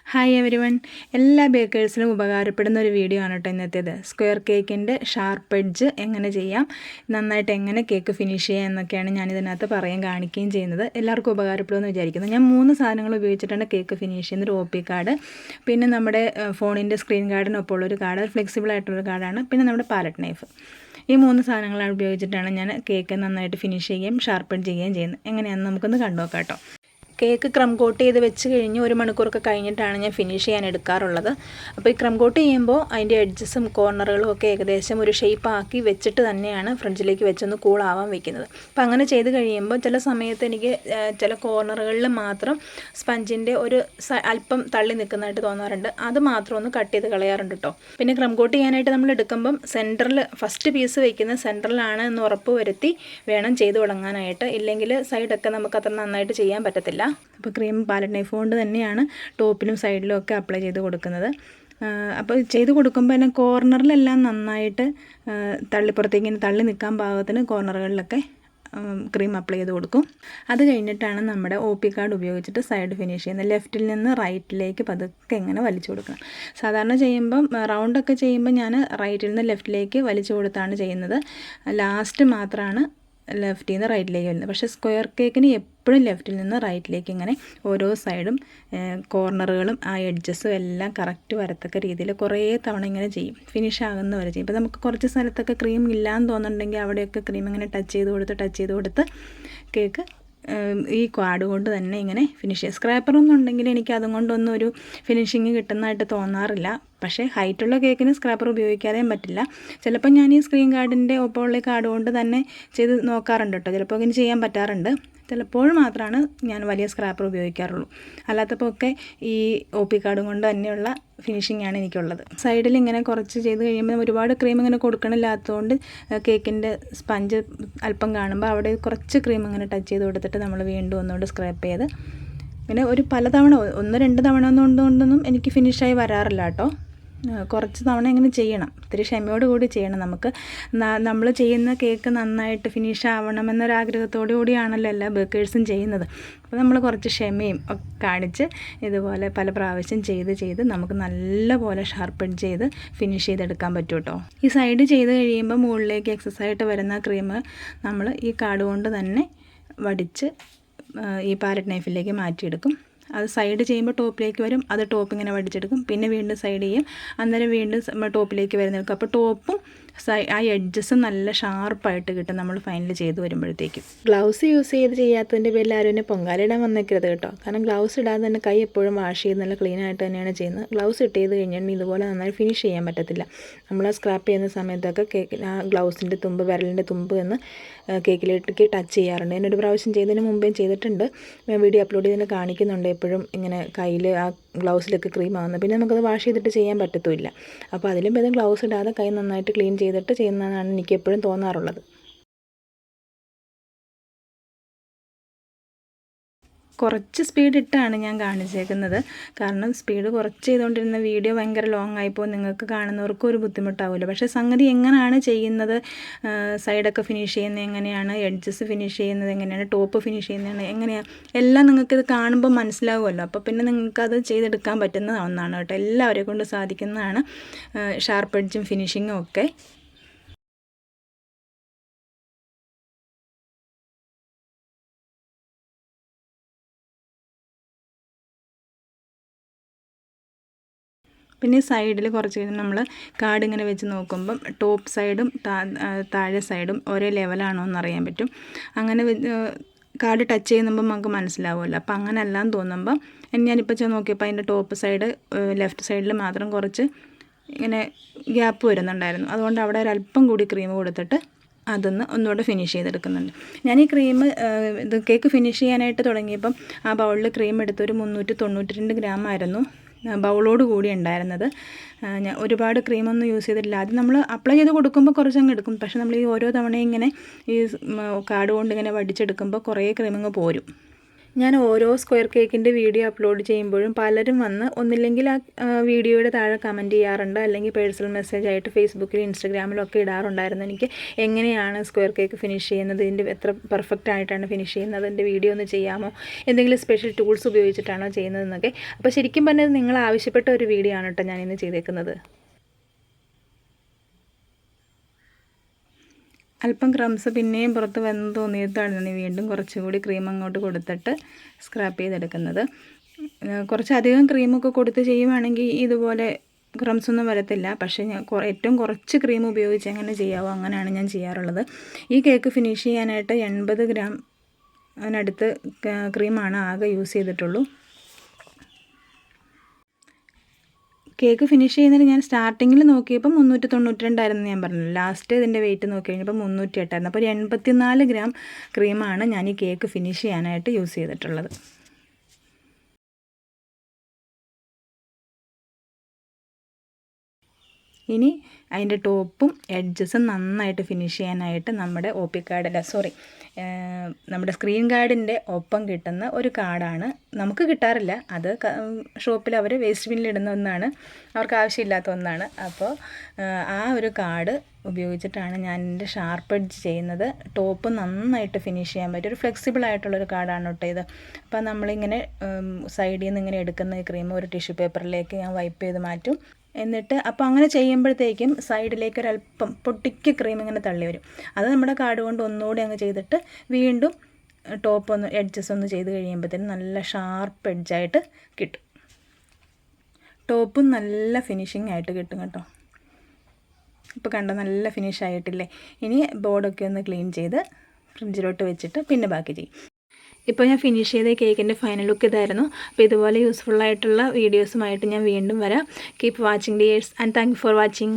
Hi every one. എല്ലാ ബേക്കേഴ്സിനും ഉപകാരപ്പെടുന്ന ഒരു വീഡിയോ ആണ് കേട്ടോ ഇന്നത്തേത്. സ്ക്വയർ കേക്കിൻ്റെ ഷാർപ്പ് എഡ്ജ് എങ്ങനെ ചെയ്യാം, നന്നായിട്ട് എങ്ങനെ കേക്ക് ഫിനിഷ് ചെയ്യാം എന്നൊക്കെയാണ് ഞാനിതിനകത്ത് കാണിക്കുകയും ചെയ്യുന്നത്. എല്ലാവർക്കും ഉപകാരപ്പെടുമെന്ന് വിചാരിക്കുന്നു. ഞാൻ 3 സാധനങ്ങൾ ഉപയോഗിച്ചിട്ടാണ് കേക്ക് ഫിനിഷ് ചെയ്യുന്നത്. ഒരു OP കാർഡ്, പിന്നെ നമ്മുടെ ഫോണിൻ്റെ സ്ക്രീൻ ഗാർഡിനൊപ്പം ഉള്ളൊരു കാർഡ്, ഫ്ലെക്സിബിൾ ആയിട്ടുള്ളൊരു കാർഡാണ്, പിന്നെ നമ്മുടെ പാലറ്റ് നൈഫ്. ഈ 3 സാധനങ്ങളാണ് ഉപയോഗിച്ചിട്ടാണ് ഞാൻ കേക്ക് നന്നായിട്ട് ഫിനിഷ് ചെയ്യുകയും ഷാർപ്പ് എഡ്ജ് ചെയ്യുകയും ചെയ്യുന്നത്. എങ്ങനെയാണെന്ന് നമുക്കൊന്ന് കണ്ടു നോക്കാം കേട്ടോ. കേക്ക് ക്രം കോട്ട് ചെയ്ത് വെച്ച് കഴിഞ്ഞ് 1 മണിക്കൂറൊക്കെ കഴിഞ്ഞിട്ടാണ് ഞാൻ ഫിനിഷ് ചെയ്യാൻ എടുക്കാറുള്ളത്. അപ്പോൾ ഈ ക്രം കോട്ട് ചെയ്യുമ്പോൾ അതിൻ്റെ എഡ്ജസും കോർണറുകളും ഒക്കെ ഏകദേശം ഒരു ഷേപ്പ് ആക്കി വെച്ചിട്ട് തന്നെയാണ് ഫ്രിഡ്ജിലേക്ക് വെച്ചൊന്ന് കൂളാവാൻ വെക്കുന്നത്. അപ്പോൾ അങ്ങനെ ചെയ്ത് കഴിയുമ്പോൾ ചില സമയത്ത് എനിക്ക് ചില കോർണറുകളിൽ മാത്രം സ്പഞ്ചിൻ്റെ ഒരു അല്പം തള്ളി നിൽക്കുന്നതായിട്ട് തോന്നാറുണ്ട്. അത് മാത്രം ഒന്ന് കട്ട് ചെയ്ത് കളയാറുണ്ട് കേട്ടോ. പിന്നെ ക്രം കോട്ട് ചെയ്യാനായിട്ട് നമ്മൾ എടുക്കുമ്പം സെൻറ്ററിൽ ഫസ്റ്റ് പീസ് വയ്ക്കുന്ന സെൻറ്ററിലാണ് എന്ന് ഉറപ്പ് വരുത്തി വേണം ചെയ്ത് തുടങ്ങാനായിട്ട്. ഇല്ലെങ്കിൽ സൈഡൊക്കെ നമുക്ക് അത്ര നന്നായിട്ട് ചെയ്യാൻ പറ്റത്തില്ല. അപ്പോൾ ക്രീം പാലറ്റ് നൈഫ് കൊണ്ട് തന്നെയാണ് ടോപ്പിലും സൈഡിലും ഒക്കെ അപ്ലൈ ചെയ്ത് കൊടുക്കുന്നത്. അപ്പോൾ ചെയ്ത് കൊടുക്കുമ്പോൾ തന്നെ കോർണറിലെല്ലാം നന്നായിട്ട് പുറത്തേക്ക് തള്ളി നിൽക്കാൻ പാകത്തിന് കോർണറുകളിലൊക്കെ ക്രീം അപ്ലൈ ചെയ്ത് കൊടുക്കും. അത് കഴിഞ്ഞിട്ടാണ് നമ്മുടെ OP കാർഡ് ഉപയോഗിച്ചിട്ട് സൈഡ് ഫിനിഷ് ചെയ്യുന്നത്. ലെഫ്റ്റിൽ നിന്ന് റൈറ്റിലേക്ക് പതുക്കെ ഇങ്ങനെ വലിച്ചു കൊടുക്കണം. സാധാരണ ചെയ്യുമ്പം റൗണ്ടൊക്കെ ചെയ്യുമ്പോൾ ഞാൻ റൈറ്റിൽ നിന്ന് ലെഫ്റ്റിലേക്ക് വലിച്ചു കൊടുത്താണ് ചെയ്യുന്നത്. ലാസ്റ്റ് മാത്രമാണ് ലെഫ്റ്റിൽ നിന്ന് റൈറ്റിലേക്ക് വരുന്നത്. പക്ഷേ സ്ക്വയർ കേക്കിന് എപ്പോഴും ലെഫ്റ്റിൽ നിന്ന് റൈറ്റിലേക്ക് ഇങ്ങനെ ഓരോ സൈഡും കോർണറുകളും ആ എഡ്ജസും എല്ലാം കറക്റ്റ് വരത്തക്ക രീതിയിൽ കുറേ തവണ ഇങ്ങനെ ചെയ്യും, ഫിനിഷ് ആകുന്ന വരെ ചെയ്യും. ഇപ്പോൾ നമുക്ക് കുറച്ച് സ്ഥലത്തൊക്കെ ക്രീം ഇല്ലയെന്ന് തോന്നുന്നുണ്ടെങ്കിൽ അവിടെയൊക്കെ ക്രീം ഇങ്ങനെ ടച്ച് ചെയ്ത് കൊടുത്ത് കേക്ക് ഈ കാർഡ് കൊണ്ട് തന്നെ ഇങ്ങനെ ഫിനിഷ് ചെയ്യും. സ്ക്രാപ്പറൊന്നും ഉണ്ടെങ്കിൽ എനിക്ക് അതുകൊണ്ടൊന്നും ഒരു ഫിനിഷിങ് കിട്ടുന്നതായിട്ട് തോന്നാറില്ല. പക്ഷേ ഹൈറ്റുള്ള കേക്കിന് സ്ക്രാപ്പർ ഉപയോഗിക്കാതെയും പറ്റില്ല. ചിലപ്പോൾ ഞാൻ ഈ സ്ക്രീൻ ഗാർഡിൻ്റെ ഒപ്പമുള്ള കാർഡ് കൊണ്ട് തന്നെ ചെയ്ത് നോക്കാറുണ്ട് കേട്ടോ. ചിലപ്പോൾ ഇങ്ങനെ ചെയ്യാൻ പറ്റാറുണ്ട്. ചിലപ്പോൾ മാത്രമാണ് ഞാൻ വലിയ സ്ക്രാപ്പർ ഉപയോഗിക്കാറുള്ളൂ. അല്ലാത്തപ്പോൾ ഒക്കെ ഈ OP കാർഡും കൊണ്ട് തന്നെയുള്ള ഫിനിഷിംഗ് ആണ് എനിക്കുള്ളത്. സൈഡിൽ ഇങ്ങനെ കുറച്ച് ചെയ്ത് കഴിയുമ്പോൾ ഒരുപാട് ക്രീം ഇങ്ങനെ കൊടുക്കണില്ലാത്തതുകൊണ്ട് കേക്കിൻ്റെ സ്പഞ്ച് അല്പം കാണുമ്പോൾ അവിടെ കുറച്ച് ക്രീം ഇങ്ങനെ ടച്ച് ചെയ്ത് കൊടുത്തിട്ട് നമ്മൾ വീണ്ടും ഒന്നുകൊണ്ട് സ്ക്രാപ്പ് ചെയ്ത് പിന്നെ പലതവണ 1-2 തവണ കൊണ്ടൊന്നും എനിക്ക് ഫിനിഷായി വരാറില്ല കേട്ടോ. കുറച്ച് തവണ ഇങ്ങനെ ചെയ്യണം, ഇത്തിരി ക്ഷമയോട് കൂടി ചെയ്യണം. നമുക്ക് നമ്മൾ ചെയ്യുന്ന കേക്ക് നന്നായിട്ട് ഫിനിഷ് ആവണമെന്നൊരാഗ്രഹത്തോടു കൂടിയാണല്ലോ എല്ലാ ബേക്കേഴ്സും ചെയ്യുന്നത്. അപ്പോൾ നമ്മൾ കുറച്ച് ക്ഷമയും ഒക്കെ കാണിച്ച് ഇതുപോലെ പല പ്രാവശ്യം ചെയ്ത് നമുക്ക് നല്ലപോലെ ഷാർപ്പ് എഡ്ജ് ചെയ്ത് ഫിനിഷ് ചെയ്തെടുക്കാൻ പറ്റും കേട്ടോ. ഈ സൈഡ് ചെയ്ത് കഴിയുമ്പോൾ മുകളിലേക്ക് എക്സസായിട്ട് വരുന്ന ക്രീം നമ്മൾ ഈ കാർഡ് കൊണ്ട് തന്നെ വടിച്ച് ഈ പാലറ്റ് നൈഫിലേക്ക് മാറ്റിയെടുക്കും. അത് സൈഡ് ചെയ്യുമ്പോൾ ടോപ്പിലേക്ക് വരും, അത് ടോപ്പ് ഇങ്ങനെ വടിച്ചെടുക്കും, പിന്നെ വീണ്ടും സൈഡ് ചെയ്യും, അന്നേരം വീണ്ടും ടോപ്പിലേക്ക് വരുന്നെടുക്കും. അപ്പോൾ ടോപ്പും ആ എഡ്ജസും നല്ല ഷാർപ്പായിട്ട് കിട്ടും നമ്മൾ ഫൈനൽ ചെയ്ത് വരുമ്പോഴത്തേക്കും. ഗ്ലൗസ് യൂസ് ചെയ്യാത്തതിൻ്റെ പേരിൽ ആരും എന്നെ പൊങ്കാലിടാൻ വന്നേക്കരുത് കേട്ടോ. കാരണം ഗ്ലൗസ് ഇടാതെ തന്നെ കൈ എപ്പോഴും വാഷ് ചെയ്ത് നല്ല ക്ലീൻ ആയിട്ട് തന്നെയാണ് ചെയ്യുന്നത്. ഗ്ലൗസ് ഇട്ട് ചെയ്ത് കഴിഞ്ഞിട്ടുണ്ടെങ്കിൽ ഇതുപോലെ നന്നായി ഫിനിഷ് ചെയ്യാൻ പറ്റത്തില്ല. നമ്മൾ ആ സ്ക്രാപ്പ് ചെയ്യുന്ന സമയത്തൊക്കെ കേക്ക് ആ ഗ്ലൗസിൻ്റെ വിരലിൻ്റെ തുമ്പ് എന്ന് കേക്കിലേക്ക് ടച്ച് ചെയ്യാറുണ്ട്. ഞാനൊരു പ്രാവശ്യം ചെയ്തതിന് മുമ്പേ ചെയ്തിട്ടുണ്ട്. വീഡിയോ അപ്ലോഡ് ചെയ്തതിന് കാണിക്കുന്നുണ്ട് എപ്പോഴും ഇങ്ങനെ കയ്യിൽ ആ ഗ്ലൗസിലൊക്കെ ക്രീം ആകുന്നത്. പിന്നെ നമുക്കത് വാഷ് ചെയ്തിട്ട് ചെയ്യാൻ പറ്റത്തുമില്ല. അപ്പോൾ അതിലും ഭേദം ഗ്ലൗസ് ഇടാതെ കൈ നന്നായിട്ട് ക്ലീൻ ചെയ്തിട്ട് ചെയ്യുന്നതാണ് എനിക്ക് എപ്പോഴും തോന്നാറുള്ളത്. കുറച്ച് സ്പീഡ് ഇട്ടാണ് ഞാൻ കാണിച്ചേക്കുന്നത്. കാരണം സ്പീഡ് കുറച്ച് ചെയ്തുകൊണ്ടിരുന്ന വീഡിയോ ഭയങ്കര ലോങ് ആയിപ്പോൾ നിങ്ങൾക്ക് കാണുന്നവർക്കും ഒരു ബുദ്ധിമുട്ടാവില്ല. പക്ഷേ സംഗതി എങ്ങനെയാണ് ചെയ്യുന്നത്, സൈഡൊക്കെ ഫിനിഷ് ചെയ്യുന്നത് എങ്ങനെയാണ്, എഡ്ജസ് ഫിനിഷ് ചെയ്യുന്നത് എങ്ങനെയാണ്, ടോപ്പ് ഫിനിഷ് ചെയ്യുന്നത് എങ്ങനെയാണ്, എല്ലാം നിങ്ങൾക്കിത് കാണുമ്പോൾ മനസ്സിലാവുമല്ലോ. അപ്പോൾ പിന്നെ നിങ്ങൾക്കത് ചെയ്തെടുക്കാൻ പറ്റുന്ന ഒന്നാണ് കേട്ടോ. എല്ലാവരെ കൊണ്ട് സാധിക്കുന്നതാണ് ഷാർപ്പ് എഡ്ജും ഫിനിഷിങ്ങും ഒക്കെ. പിന്നെ സൈഡിൽ കുറച്ച് കഴിഞ്ഞ് നമ്മൾ കാർഡ് ഇങ്ങനെ വെച്ച് നോക്കുമ്പം ടോപ്പ് സൈഡും താഴെ സൈഡും ഒരേ ലെവലാണോ എന്നറിയാൻ പറ്റും. അങ്ങനെ കാർഡ് ടച്ച് ചെയ്യുമ്പോൾ നമുക്ക് മനസ്സിലാവുമല്ലോ. അപ്പോൾ അങ്ങനെ എല്ലാം തോന്നുമ്പം ഞാനിപ്പോൾ നോക്കിയപ്പോൾ അതിൻ്റെ ടോപ്പ് സൈഡ് ലെഫ്റ്റ് സൈഡിൽ മാത്രം കുറച്ച് ഇങ്ങനെ ഗ്യാപ്പ് വരുന്നുണ്ടായിരുന്നു. അതുകൊണ്ട് അവിടെ ഒരല്പം കൂടി ക്രീം കൊടുത്തിട്ട് ഒന്നുകൂടെ ഫിനിഷ് ചെയ്തെടുക്കുന്നുണ്ട്. ഞാൻ ഈ ഇത് കേക്ക് ഫിനിഷ് ചെയ്യാനായിട്ട് തുടങ്ങിയപ്പം ആ ബൗളിൽ ക്രീം എടുത്തൊരു 392 ഗ്രാം ആയിരുന്നു ബൗളോട് കൂടി ഉണ്ടായിരുന്നത്. ഞാൻ ഒരുപാട് ക്രീമൊന്നും യൂസ് ചെയ്തിട്ടില്ല. ആദ്യം നമ്മൾ അപ്ലൈ ചെയ്ത് കൊടുക്കുമ്പോൾ കുറച്ചങ്ങ് എടുക്കും. പക്ഷേ നമ്മൾ ഈ ഓരോ തവണയും ഇങ്ങനെ ഈ കാർഡ് കൊണ്ട് ഇങ്ങനെ വടിച്ചെടുക്കുമ്പോൾ കുറേ ക്രീമിങ്ങ് പോരും. ഞാൻ ഓരോ സ്ക്വയർ കേക്കിൻ്റെ വീഡിയോ അപ്ലോഡ് ചെയ്യുമ്പോഴും പലരും വന്ന് ഒന്നില്ലെങ്കിൽ ആ വീഡിയോയുടെ താഴെ കമൻറ്റ് ചെയ്യാറുണ്ട്, അല്ലെങ്കിൽ പേഴ്സണൽ മെസ്സേജ് ആയിട്ട് ഫേസ്ബുക്കിലും ഇൻസ്റ്റാഗ്രാമിലും ഒക്കെ ഇടാറുണ്ടായിരുന്നു. എനിക്ക് എങ്ങനെയാണ് സ്ക്വയർ കേക്ക് ഫിനിഷ് ചെയ്യുന്നത്, ഇതിൻ്റെ എത്ര പെർഫെക്റ്റ് ആയിട്ടാണ് ഫിനിഷ് ചെയ്യുന്നത്, അതിൻ്റെ വീഡിയോ ഒന്ന് ചെയ്യാമോ, എന്തെങ്കിലും സ്പെഷ്യൽ ടൂൾസ് ഉപയോഗിച്ചിട്ടാണോ ചെയ്യുന്നതെന്നൊക്കെ. അപ്പോൾ ശരിക്കും പറഞ്ഞത് നിങ്ങൾ ആവശ്യപ്പെട്ട ഒരു വീഡിയോ ആണ് കേട്ടോ ഞാനിന്ന് ചെയ്തേക്കുന്നത്. അല്പം ക്രംസ് പിന്നെയും പുറത്ത് വന്ന് തോന്നിയതാണ് വീണ്ടും കുറച്ചുകൂടി ക്രീം അങ്ങോട്ട് കൊടുത്തിട്ട് സ്ക്രാപ്പ് ചെയ്തെടുക്കുന്നത്. കുറച്ചധികം ക്രീമൊക്കെ കൊടുത്ത് ചെയ്യുവാണെങ്കിൽ ഇതുപോലെ ക്രംസ് ഒന്നും വരത്തില്ല. പക്ഷേ ഞാൻ ഏറ്റവും കുറച്ച് ക്രീം ഉപയോഗിച്ച് എങ്ങനെ ചെയ്യാവോ അങ്ങനെയാണ് ഞാൻ ചെയ്യാറുള്ളത്. ഈ കേക്ക് ഫിനിഷ് ചെയ്യാനായിട്ട് 80 ഗ്രാം അതിനടുത്ത് ക്രീമാണ് ആകെ യൂസ് ചെയ്തിട്ടുള്ളൂ. കേക്ക് ഫിനിഷ് ചെയ്യുന്നതിന് ഞാൻ സ്റ്റാർട്ടിങ്ങിൽ നോക്കിയപ്പോൾ 392 ഞാൻ പറഞ്ഞു. ലാസ്റ്റ് ഇതിൻ്റെ വെയിറ്റ് നോക്കി കഴിഞ്ഞപ്പോൾ 308 അപ്പോൾ 84 ഗ്രാം ക്രീമാണ് ഞാൻ ഈ കേക്ക് ഫിനിഷ് ചെയ്യാനായിട്ട് യൂസ് ചെയ്തിട്ടുള്ളത്. ഇനി അതിൻ്റെ ടോപ്പും എഡ്ജസും നന്നായിട്ട് ഫിനിഷ് ചെയ്യാനായിട്ട് നമ്മുടെ നമ്മുടെ സ്ക്രീൻ ഗാർഡിൻ്റെ ഒപ്പം കിട്ടുന്ന ഒരു കാർഡാണ്. നമുക്ക് കിട്ടാറില്ല, അത് ഷോപ്പിൽ അവർ വേസ്റ്റ് ബിന്നിലിടുന്ന ഒന്നാണ്, അവർക്ക് ആവശ്യമില്ലാത്ത ഒന്നാണ്. അപ്പോൾ ആ ഒരു കാർഡ് ഉപയോഗിച്ചിട്ടാണ് ഞാൻ എൻ്റെ ഷാർപ്പ് എഡ്ജ് ചെയ്യുന്നത്. ടോപ്പ് നന്നായിട്ട് ഫിനിഷ് ചെയ്യാൻ പറ്റും. ഒരു ഫ്ലെക്സിബിൾ ആയിട്ടുള്ളൊരു കാർഡാണ് കേട്ടോ ഇത്. അപ്പോൾ നമ്മളിങ്ങനെ സൈഡിൽ നിന്ന് ഇങ്ങനെ എടുക്കുന്ന ഈ ക്രീം ഒരു ടിഷ്യൂ പേപ്പറിലേക്ക് ഞാൻ വൈപ്പ് ചെയ്ത് മാറ്റും. എന്നിട്ട് അപ്പോൾ അങ്ങനെ ചെയ്യുമ്പോഴത്തേക്കും സൈഡിലേക്ക് ഒരല്പം പൊട്ടിക്ക് ക്രീം ഇങ്ങനെ തള്ളി വരും. അത് നമ്മുടെ കാർഡ് കൊണ്ട് ഒന്നുകൂടി അങ്ങ് ചെയ്തിട്ട് വീണ്ടും ടോപ്പ് ഒന്ന് എഡ്ജസ് ഒന്ന് ചെയ്ത് കഴിയുമ്പോഴത്തേനും നല്ല ഷാർപ്പ് എഡ്ജായിട്ട് കിട്ടും. ടോപ്പും നല്ല ഫിനിഷിംഗ് ആയിട്ട് കിട്ടും കേട്ടോ. ഇപ്പോൾ കണ്ടോ നല്ല ഫിനിഷ് ആയിട്ടില്ലേ. ഇനി ബോർഡൊക്കെ ഒന്ന് ക്ലീൻ ചെയ്ത് ഫ്രിഡ്ജിലോട്ട് വെച്ചിട്ട് പിന്നെ ബാക്കി ചെയ്യും. ഇപ്പോൾ ഞാൻ ഫിനിഷ് ചെയ്ത കേക്കിൻ്റെ ഫൈനൽ ലുക്ക് ഇതായിരുന്നു. അപ്പോൾ ഇതുപോലെ യൂസ്ഫുള്ളായിട്ടുള്ള വീഡിയോസുമായിട്ട് ഞാൻ വീണ്ടും വരാം. Keep watching dears and thank you for watching.